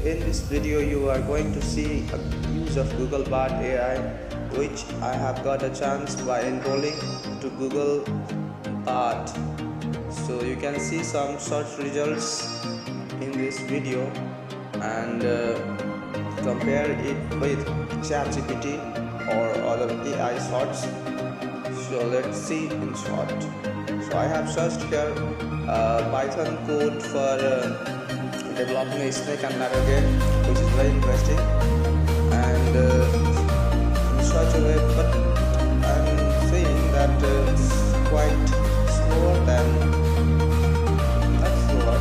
in this video you are going to see a use of Google Bard AI, which I have got a chance by enrolling to Google Bard. So you can see some search results in this video and compare it with chatGPT or other AI sorts. So let's see in short. So I have searched here Python code for developing a snake and ladder game, which is very interesting and in such a way, but I'm saying that it's quite slower than not slower,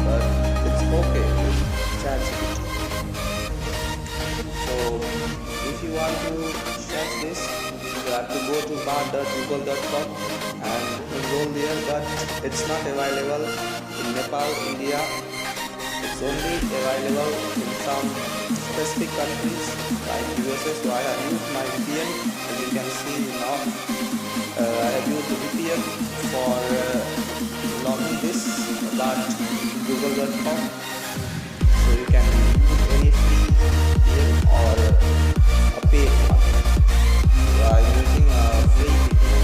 but it's okay with ChatGPT. So if you want to check this, you have to go to bar.google.com and enroll there, but it's not available in Nepal, India. It's only available in some specific countries like USA. So I have used my VPN, as you can see now. I have used the VPN for logging this .google.com. So you can use any free VPN or a paid one. So I'm using a free VPN.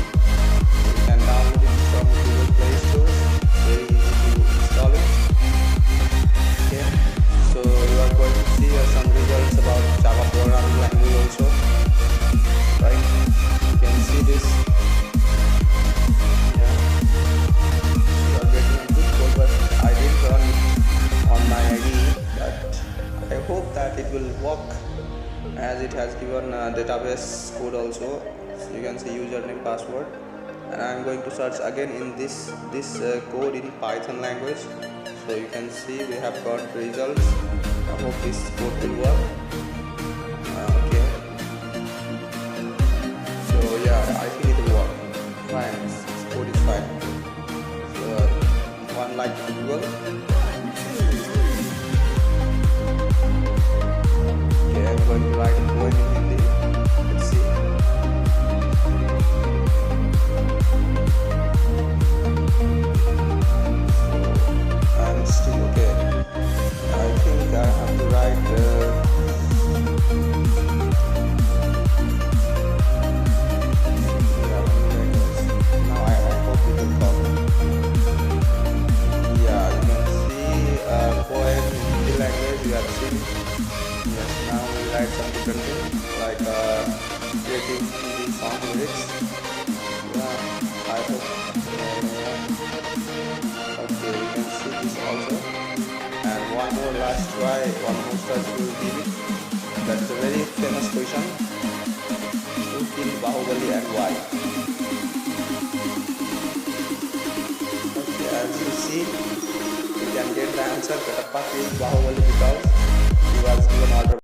You can download it from Google Play Store. Very easy to install it. Okay. So you are going to see some results about Java programming language also. Right? You can see this. Yeah. You are getting a good code, but I didn't run it on my ID. But I hope that it will work, as it has given a database code also. So you can see username, password, and I am going to search again in this code in Python language. So you can see we have got results. I hope this code will work. Okay. So yeah, I think it will work. Fine. This code is fine. So one like to Google. Okay, I'm going to write a code in Hindi. Let's see. I'm still okay. I think I have to write now I hope it will come. Yeah, you can see poem in Hindi language you have seen. Yes, now we write some different things like creative Hindi song lyrics. Yeah, I hope. Okay, you can see this also. And one more last try, one more search will give it. That's a very famous question. Who killed Bahubali and why? Okay, as you see, you can get the answer. Katappa killed Bahubali because he was given order